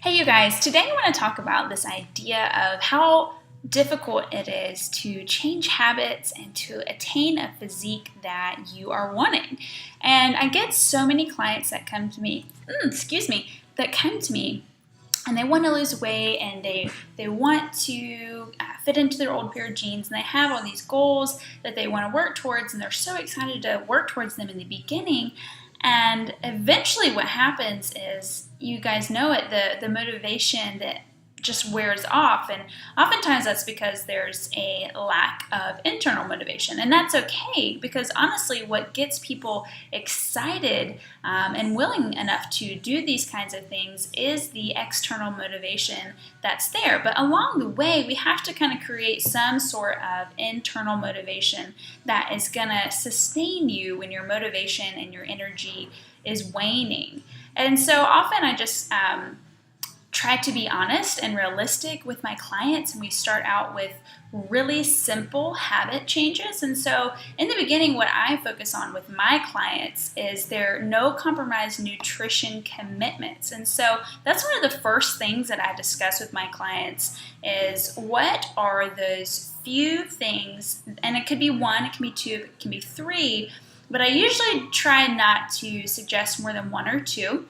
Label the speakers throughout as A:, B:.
A: Hey, you guys, today I want to talk about this idea of how difficult it is to change habits and to attain a physique that you are wanting. And I get so many clients that come to me, that come to me and they want to lose weight and they want to fit into their old pair of jeans, and they have all these goals that they want to work towards, and they're so excited to work towards them in the beginning. And eventually what happens is, you guys know it, the motivation that just wears off, and oftentimes that's because there's a lack of internal motivation, and that's okay, because honestly what gets people excited and willing enough to do these kinds of things is the external motivation that's there. But along the way we have to kind of create some sort of internal motivation that is going to sustain you when your motivation and your energy is waning. And so often I just try to be honest and realistic with my clients, and we start out with really simple habit changes. And so in the beginning, what I focus on with my clients is their no compromise nutrition commitments. And so that's one of the first things that I discuss with my clients is, what are those few things, and it could be one, it can be two, it can be three, but I usually try not to suggest more than one or two.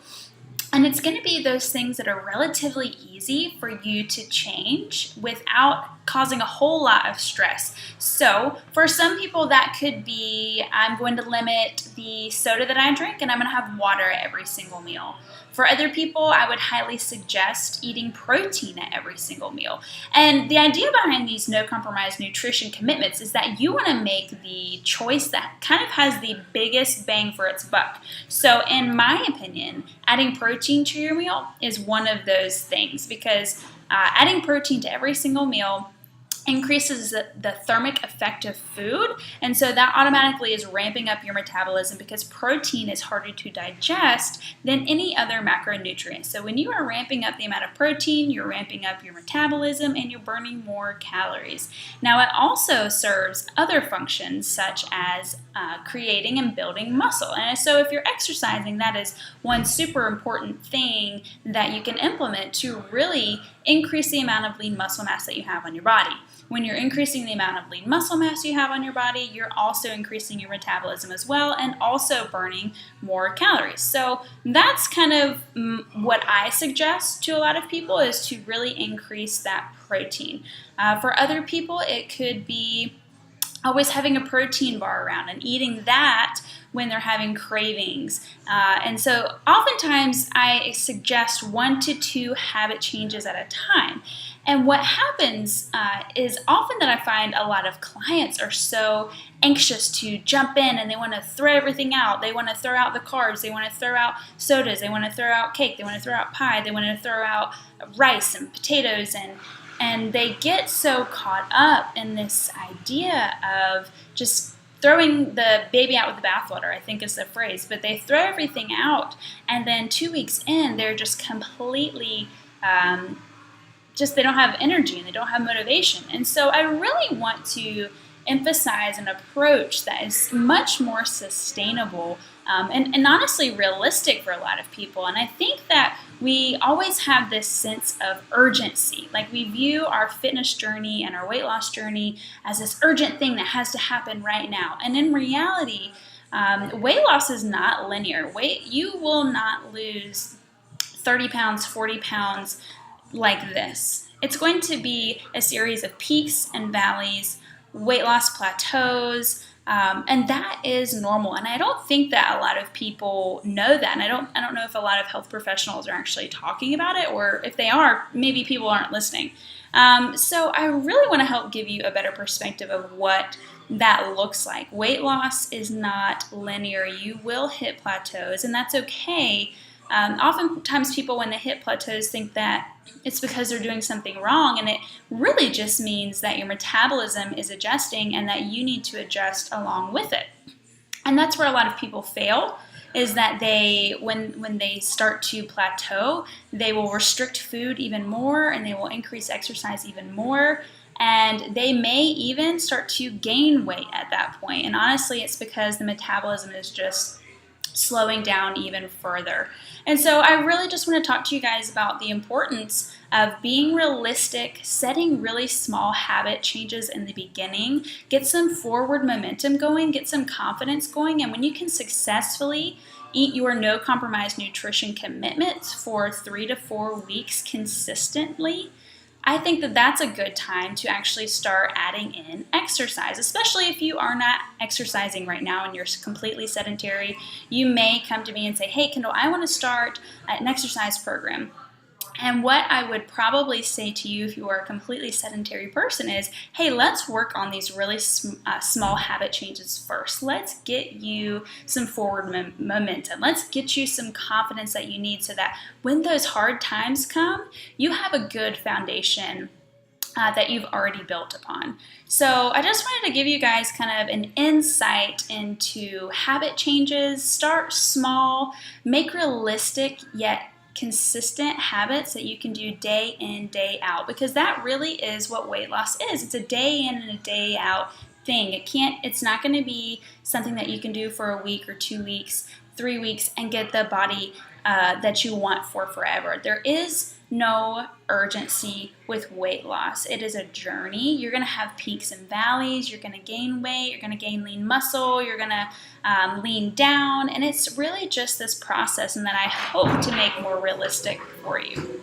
A: And it's going to be those things that are relatively easy for you to change without causing a whole lot of stress. So for some people that could be, I'm going to limit the soda that I drink and I'm going to have water at every single meal. For other people, I would highly suggest eating protein at every single meal. And the idea behind these no compromise nutrition commitments is that you want to make the choice that kind of has the biggest bang for its buck. So in my opinion, adding protein to your meal is one of those things, because adding protein to every single meal increases the thermic effect of food, and so that automatically is ramping up your metabolism, because protein is harder to digest than any other macronutrient. So when you are ramping up the amount of protein, you're ramping up your metabolism and you're burning more calories. Now it also serves other functions, such as creating and building muscle. And so if you're exercising, that is one super important thing that you can implement to really increase the amount of lean muscle mass that you have on your body. When you're increasing the amount of lean muscle mass you have on your body, you're also increasing your metabolism as well, and also burning more calories. So that's kind of what I suggest to a lot of people, is to really increase that protein. For other people, it could be always having a protein bar around and eating that when they're having cravings. And so oftentimes I suggest 1 to 2 habit changes at a time. And what happens is often that I find a lot of clients are so anxious to jump in, and they want to throw everything out. They want to throw out the carbs, they want to throw out sodas, they want to throw out cake, they want to throw out pie, they want to throw out rice and potatoes, and they get so caught up in this idea of just throwing the baby out with the bathwater, I think is the phrase. But they throw everything out, and then 2 weeks in, they're just completely they don't have energy and they don't have motivation. And so I really want to emphasize an approach that is much more sustainable and honestly realistic for a lot of people. And I think that we always have this sense of urgency. Like, we view our fitness journey and our weight loss journey as this urgent thing that has to happen right now. And in reality, weight loss is not linear. You will not lose 30 pounds, 40 pounds like this. It's going to be a series of peaks and valleys, weight loss plateaus, and that is normal. And I don't think that a lot of people know that. And I don't know if a lot of health professionals are actually talking about it, or if they are, maybe people aren't listening. So I really want to help give you a better perspective of what that looks like. Weight loss is not linear. You will hit plateaus, and that's okay. Oftentimes people, when they hit plateaus, think that it's because they're doing something wrong, and it really just means that your metabolism is adjusting and that you need to adjust along with it. And that's where a lot of people fail, is that when they start to plateau, they will restrict food even more, and they will increase exercise even more, and they may even start to gain weight at that point. And honestly, it's because the metabolism is just slowing down even further. And so I really just want to talk to you guys about the importance of being realistic, setting really small habit changes in the beginning, get some forward momentum going, get some confidence going, and when you can successfully eat your no compromise nutrition commitments for 3 to 4 weeks consistently, I think that that's a good time to actually start adding in exercise, especially if you are not exercising right now and you're completely sedentary. You may come to me and say, hey, Kendall, I want to start an exercise program. And what I would probably say to you if you are a completely sedentary person is, hey, let's work on these really small habit changes first. Let's get you some forward momentum. Let's get you some confidence that you need so that when those hard times come, you have a good foundation that you've already built upon. So I just wanted to give you guys kind of an insight into habit changes. Start small, make realistic yet consistent habits that you can do day in, day out, because that really is what weight loss is. It's a day in and a day out thing. It's not going to be something that you can do for a week or 2 weeks, 3 weeks and get the body that you want for forever. There is no urgency with weight loss. It is a journey. You're going to have peaks and valleys. You're going to gain weight. You're going to gain lean muscle. You're going to lean down. And it's really just this process, and that I hope to make more realistic for you.